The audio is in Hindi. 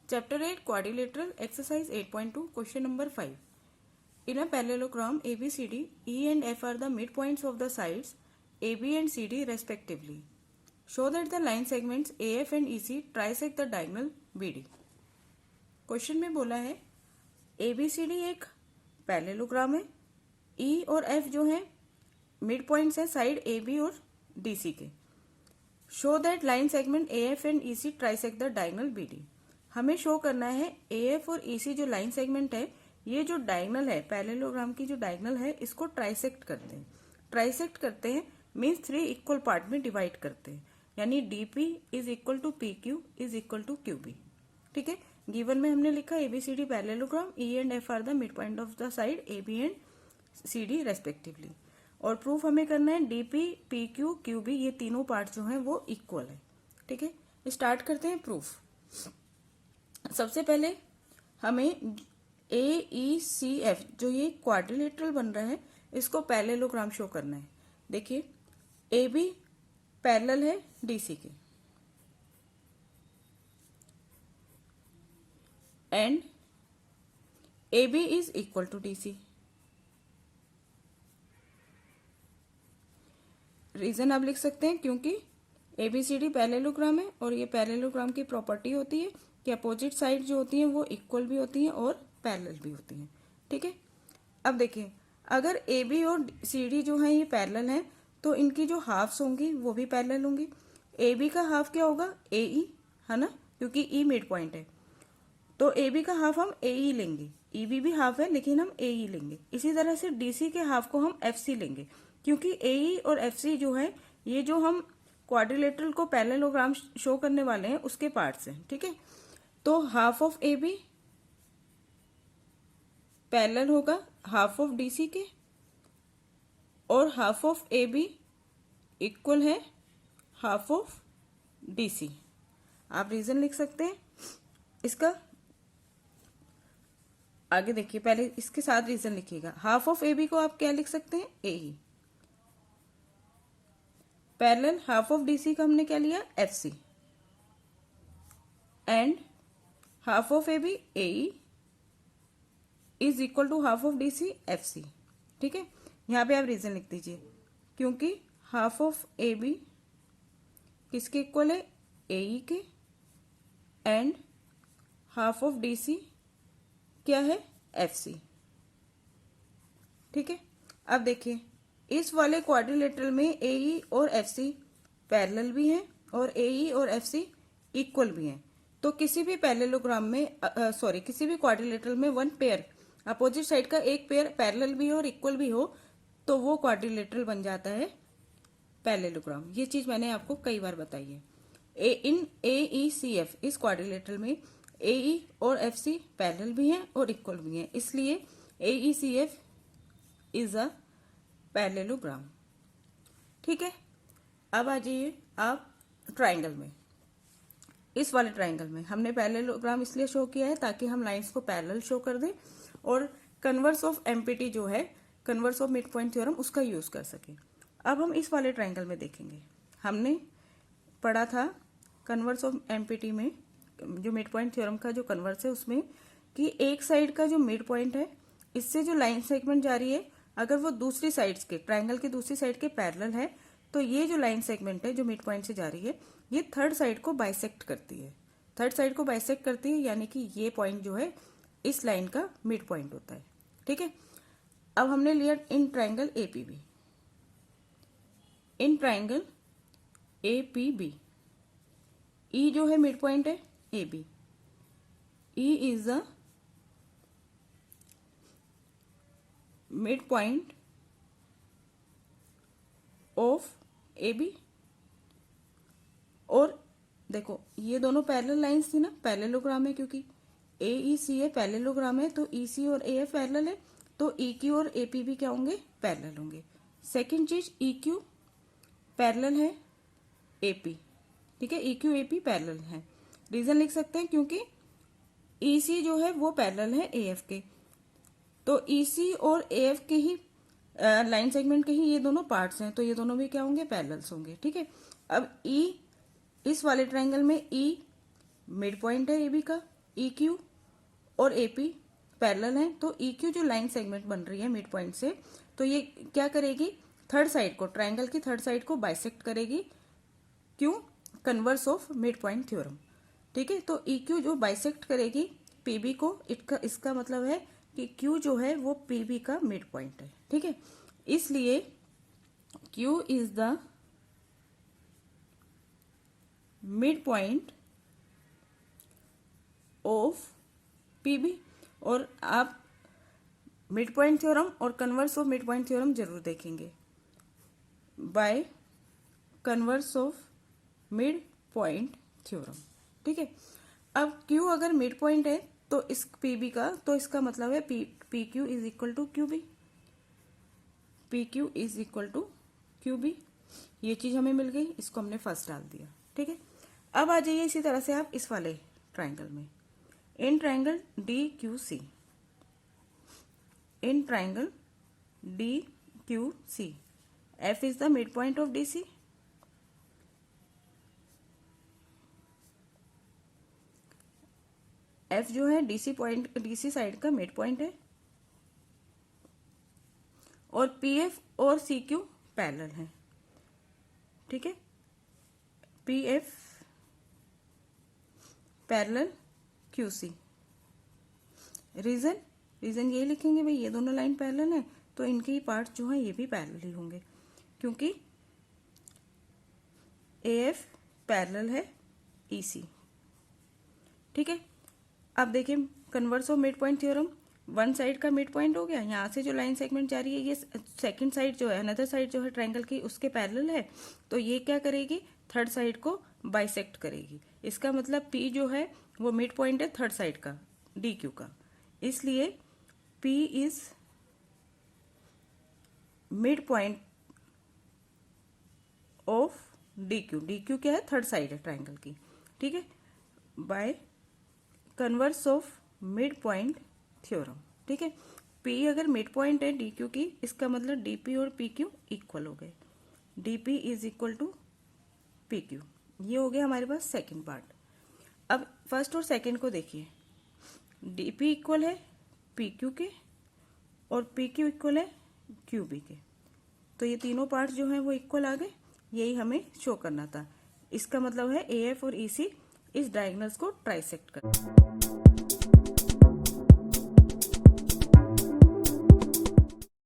Chapter 8 Quadrilateral Exercise 8.2 Question number 5. In a parallelogram ABCD, E and F are the midpoints of the sides AB and CD respectively. Show that the line segments AF and EC trisect the diagonal BD. Question में बोला है ABCD एक पैरेललोग्राम है, E और F जो है मिड पॉइंट्स है साइड AB और DC के. Show that line segment AF and EC trisect the diagonal BD. हमें शो करना है AF और EC जो लाइन सेगमेंट है, ये जो डायगोनल है पैरेललोग्राम की जो डायगोनल है इसको ट्राइसेक्ट करते हैं. ट्राइसेक्ट करते हैं मीन्स 3 इक्वल पार्ट में डिवाइड करते हैं, यानी DP is equal to PQ is equal to QB. ठीक है, गिवन में हमने लिखा ABCD parallelogram E and F are the mid point of the side AB and CD respectively. और प्रूफ हमें करना है DP, PQ, QB ये तीनों पार्ट जो हैं वो इक्वल है. ठीक है, स्टार्ट करते हैं प्रूफ. सबसे पहले हमें AECF जो ये क्वाड्रिलेटरल बन रहा है इसको पैरेललोग्राम शो करना है. देखिए AB पैरेलल है DC के and AB is equal to DC. Reason आप लिख सकते हैं क्योंकि ABCD पैरेललोग्राम है और ये पैरेललोग्राम की प्रॉपर्टी होती है कि अपोजिट साइड जो होती हैं वो इक्वल भी होती हैं और पैरेलल भी होती हैं. ठीक है, अब देखिए अगर AB और CD जो है ये पैरेलल हैं तो इनकी जो हाफ्स होंगी वो भी पैरेलल होंगी. AB का हाफ क्या होगा AE है ना, क्योंकि E मिड पॉइंट है तो AB का हाफ हम AE लेंगे. EB भी हाफ है लेकिन हम AE लेंगे. इसी तरह से DC के हाफ को हम FC लेंगे क्योंकि AE और FC जो है ये जो हम क्वाड्रिलेटरल को पैरेललोग्राम शो करने वाले हैं उसके पार्ट्स हैं. ठीक है, तो हाफ ऑफ AB पैरेलल होगा हाफ ऑफ DC के और हाफ ऑफ AB इक्वल है हाफ ऑफ DC. आप रीजन लिख सकते हैं इसका. आगे देखिए, पहले इसके साथ रीजन लिखिएगा. हाफ ऑफ AB को आप क्या लिख सकते हैं AE. Parallel half of DC का हमने क्या लिया FC and half of AB AE is equal to half of DC FC. ठीक है, यहाँ पे आप रीजन लिख दीजिए क्योंकि हाफ ऑफ AB किसके इक्वल है AE के एंड हाफ ऑफ DC क्या है FC. ठीक है, अब देखिए इस वाले क्वाड्रिलेटरल में AE और FC पैरेलल भी हैं और AE और FC इक्वल भी हैं. तो किसी भी पैरेललोग्राम में किसी भी क्वाड्रिलेटरल में वन पेयर अपोजिट साइड का एक पेयर पैरेलल भी हो और इक्वल भी हो तो वो क्वाड्रिलेटरल बन जाता है पैरेललोग्राम. ये चीज मैंने आपको कई बार बताई है. इन AECF इस क्वाड्रिलेटरल में AE और FC पैरेलल भी हैं और इक्वल भी हैं, इसलिए AECF इज अ पैरेललोग्राम. ठीक है, अब आ जाइए आप ट्राइंगल में. इस वाले ट्राइंगल में हमने पैरेललोग्राम इसलिए शो किया है ताकि हम लाइंस को पैरेलल शो कर दें और कन्वर्स ऑफ MPT जो है converse of mid point theorem उसका यूज कर सके. अब हम इस वाले ट्राइंगल में देखेंगे. हमने पढ़ा था कन्वर्स ऑफ MPT में जो मिड पॉइंट थ्योरम का जो कन्वर्स है उसमें कि एक साइड का जो मिड पॉइंट है इससे जो लाइन सेगमेंट जा रही है अगर वो दूसरी साइड्स के ट्राइंगल की दूसरी साइड के पैरेलल है तो ये जो लाइन सेगमेंट है जो मिड पॉइंट से जा रही है ये थर्ड साइड को बाइसेक्ट करती है. थर्ड साइड को बाइसेक्ट करती है यानी कि ये पॉइंट जो है इस लाइन का मिड पॉइंट होता है. ठीक है, अब हमने लिया in triangle APB. In triangle APB E जो है मिड पॉइंट है AB. E is the mid point of AB. और देखो ये दोनों पैरेलल लाइंस थी ना, पैरेललोग्राम है क्योंकि AECF पैरेललोग्राम है तो EC और AF पैरेलल है तो EQ और AP भी क्या होंगे पैरेलल होंगे. सेकंड चीज EQ पैरेलल है AP. ठीक है, EQ AP पैरेलल है. रीजन लिख सकते हैं क्योंकि EC जो है वो पैरेलल है AF के तो EC और AF के ही लाइन सेगमेंट के ही ये दोनों पार्ट्स हैं तो ये दोनों भी क्या होंगे पैरेलल्स होंगे. ठीक है, अब E इस वाले ट्राइंगल में E मिड पॉइंट है AB का EQ और AP पैरेलल हैं, तो EQ जो लाइन सेगमेंट बन रही है मिड पॉइंट से, तो ये क्या करेगी, थर्ड साइड को, ट्रायंगल की थर्ड साइड को बाइसेक्ट करेगी। क्यों? Converse of mid point theorem. ठीक है, तो EQ जो बाइसेक्ट करेगी PB को, इसका मतलब है कि Q जो है वो PB का मिड पॉइंट है। ठीक है, इसलिए Q is the mid point of PB। और आप मिड पॉइंट थ्योरम और converse of mid point theorem जरूर देखेंगे। By converse of mid point theorem. ठीक है, अब Q अगर मिड पॉइंट है तो इस PB का, तो इसका मतलब है PQ is equal to QB। PQ is equal to QB। ये चीज हमें मिल गई, इसको हमने फर्स्ट डाल दिया। ठीक है, अब आ जाइए इसी तरह से आप इस वाले ट्राइंगल में, in triangle DQC, in triangle DQC F is the mid point of DC। F जो है DC साइड का मिड पॉइंट है, और PF और CQ पैरेलल है। ठीक है, PF पैरेलल QC। रीजन ये लिखेंगे भाई, ये दोनों लाइन पैरेलल है तो इनके ही पार्ट जो है ये भी पैरेलल ही होंगे, क्योंकि AF पैरेलल है EC। ठीक है, अब देखिए converse of mid point theorem, one side का मिड पॉइंट हो गया, यहाँ से जो लाइन सेगमेंट जा रही है ये सेकंड साइड जो है, अनदर साइड जो है ट्रायंगल की उसके पैरेलल है, तो ये क्या करेगी, थर्ड साइड को बाइसेक्ट करेगी। इसका मतलब P जो है वो मिड पॉइंट है थर्ड साइड का, DQ का, इसलिए P is mid point of DQ। DQ क्या है, थर्ड साइड है ट्रायंगल की। ठीक है, by converse of mid point theorem. ठीक है, P अगर मिड पॉइंट है DQ की, इसका मतलब DP और PQ इक्वल हो गए, DP is equal to PQ। ये हो गया हमारे पास सेकंड पार्ट। अब फर्स्ट और सेकंड को देखिए, DP इक्वल है PQ के और PQ इक्वल है QB के, तो ये तीनों पार्ट जो है वो इक्वल आ गए, यही हमें शो करना था। इसका मतलब है AF और EC इस डायगोनल्स को ट्राइसेक्ट कर